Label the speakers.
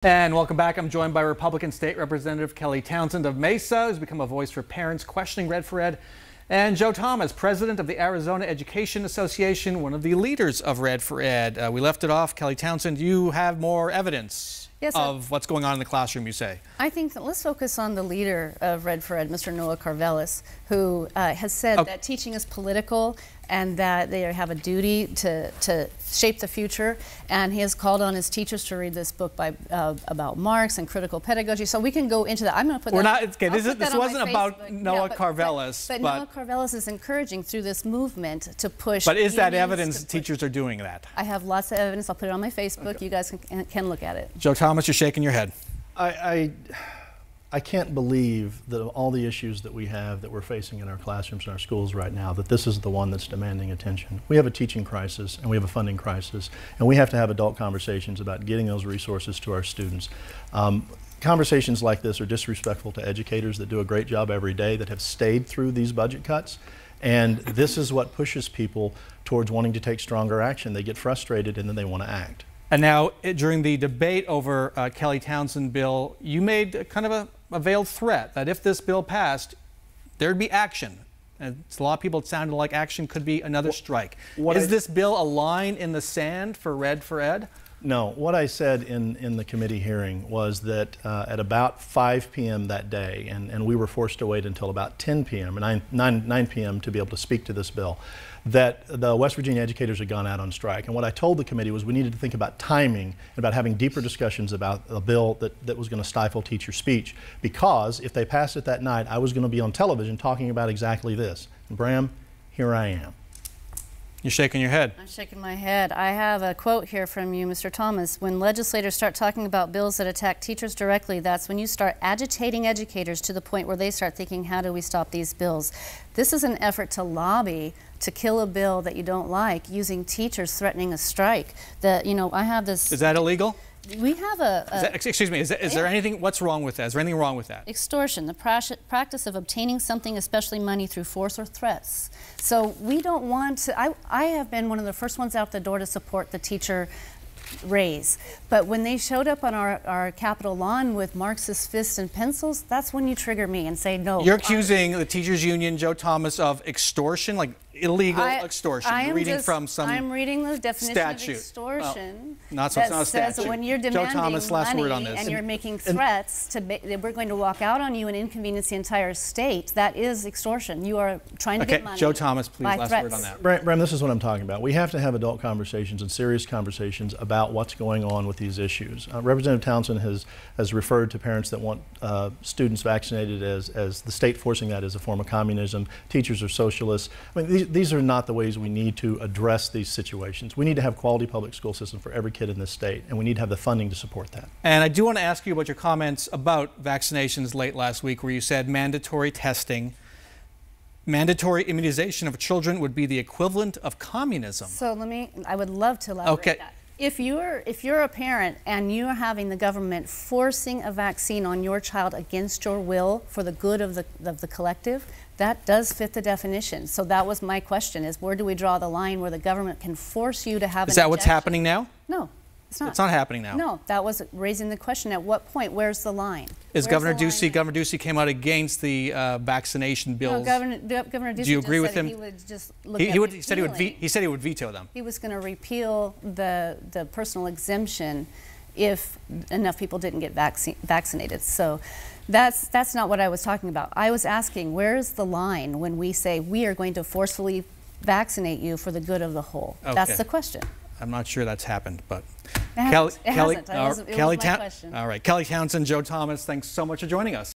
Speaker 1: And welcome back. I'm joined by Republican State Representative Kelly Townsend of Mesa, who's become a voice for parents questioning Red for Ed, and Joe Thomas, president of the Arizona Education Association, one of the leaders of Red for Ed. We left it off. Kelly Townsend, you have more evidence of what's going on in the classroom, you say. I think
Speaker 2: that let's focus on the leader of Red for Ed, Mr. Noah Carvelis, who has said that teaching is political and that they have a duty to shape the future. And he has called on his teachers to read this book by about Marx and critical pedagogy. So we can go into that. I'm going to put
Speaker 1: this wasn't about Noah Carvelis.
Speaker 2: But Noah Carvelis is encouraging through this movement to push.
Speaker 1: But is that evidence teachers are doing that?
Speaker 2: I have lots of evidence. I'll put it on my Facebook. Okay. You guys can look at it.
Speaker 1: Joe Thomas, you're shaking your head.
Speaker 3: I can't believe that of all the issues that we have that we're facing in our classrooms and our schools right now, that this is the one that's demanding attention. We have a teaching crisis and we have a funding crisis, and we have to have adult conversations about getting those resources to our students. Conversations like this are disrespectful to educators that do a great job every day, that have stayed through these budget cuts, and this is what pushes people towards wanting to take stronger action. They get frustrated and then they want to act.
Speaker 1: And now, during the debate over Kelly Townsend bill, you made kind of a veiled threat that if this bill passed, there'd be action. And to a lot of people, it sounded like action could be another strike. Is this bill a line in the sand for Red for Ed?
Speaker 3: No. What I said in the committee hearing was that at about 5 p.m. that day, and we were forced to wait until about 10 p.m. and 9 p.m. to be able to speak to this bill, that the West Virginia educators had gone out on strike. And what I told the committee was we needed to think about timing and about having deeper discussions about a bill that was going to stifle teacher speech, because if they passed it that night, I was going to be on television talking about exactly this. And Bram, here I am.
Speaker 1: You're shaking your head.
Speaker 2: I'm shaking my head. I have a quote here from you, Mr. Thomas. When legislators start talking about bills that attack teachers directly, that's when you start agitating educators to the point where they start thinking, how do we stop these bills? This is an effort to lobby to kill a bill that you don't like, using teachers threatening a strike. I have this...
Speaker 1: Is that illegal?
Speaker 2: We have
Speaker 1: excuse me, is there anything, what's wrong with that? Is there anything wrong with that?
Speaker 2: Extortion, the practice of obtaining something, especially money, through force or threats. So we don't want to, I have been one of the first ones out the door to support the teacher raise. But when they showed up on our Capitol lawn with Marxist fists and pencils, that's when you trigger me and say no.
Speaker 1: You're accusing the teachers union, Joe Thomas, of extortion, like illegal extortion. You're reading from some
Speaker 2: I'm reading the definition
Speaker 1: statute.
Speaker 2: Of extortion
Speaker 1: that says
Speaker 2: that when you're demanding
Speaker 1: Joe Thomas, last
Speaker 2: money
Speaker 1: word on this.
Speaker 2: And you're making threats that we're going to walk out on you and inconvenience the entire state, that is extortion. You are trying to get money.
Speaker 1: Joe Thomas, please, last word on that.
Speaker 3: Bram, this is what I'm talking about. We have to have adult conversations and serious conversations about what's going on with these issues. Representative Townsend has referred to parents that want students vaccinated as the state forcing that as a form of communism. Teachers are socialists. I mean, these are not the ways we need to address these situations. We need to have quality public school system for every kid in this state, and we need to have the funding to support that.
Speaker 1: And I do want to ask you about your comments about vaccinations late last week, where you said mandatory testing, mandatory immunization of children would be the equivalent of communism.
Speaker 2: So I would love to elaborate that. If you're a parent and you're having the government forcing a vaccine on your child against your will for the good of the collective, that does fit the definition. So that was my question, is where do we draw the line where the government can force you to have an injection?
Speaker 1: Is that what's happening now?
Speaker 2: No, it's not.
Speaker 1: It's not happening now.
Speaker 2: No, that was raising the question, at what point, where's the line?
Speaker 1: Governor Ducey came out against the vaccination bills.
Speaker 2: No, Governor Ducey
Speaker 1: do you agree with him?
Speaker 2: He would just look at
Speaker 1: he said he would veto them.
Speaker 2: He was going to repeal the personal exemption if enough people didn't get vaccinated. So that's not what I was talking about. I was asking, where's the line when we say we are going to forcefully vaccinate you for the good of the whole? Okay. That's the question.
Speaker 1: I'm not sure that's happened, but
Speaker 2: Kelly Townsend, Joe Thomas, thanks so much for joining us.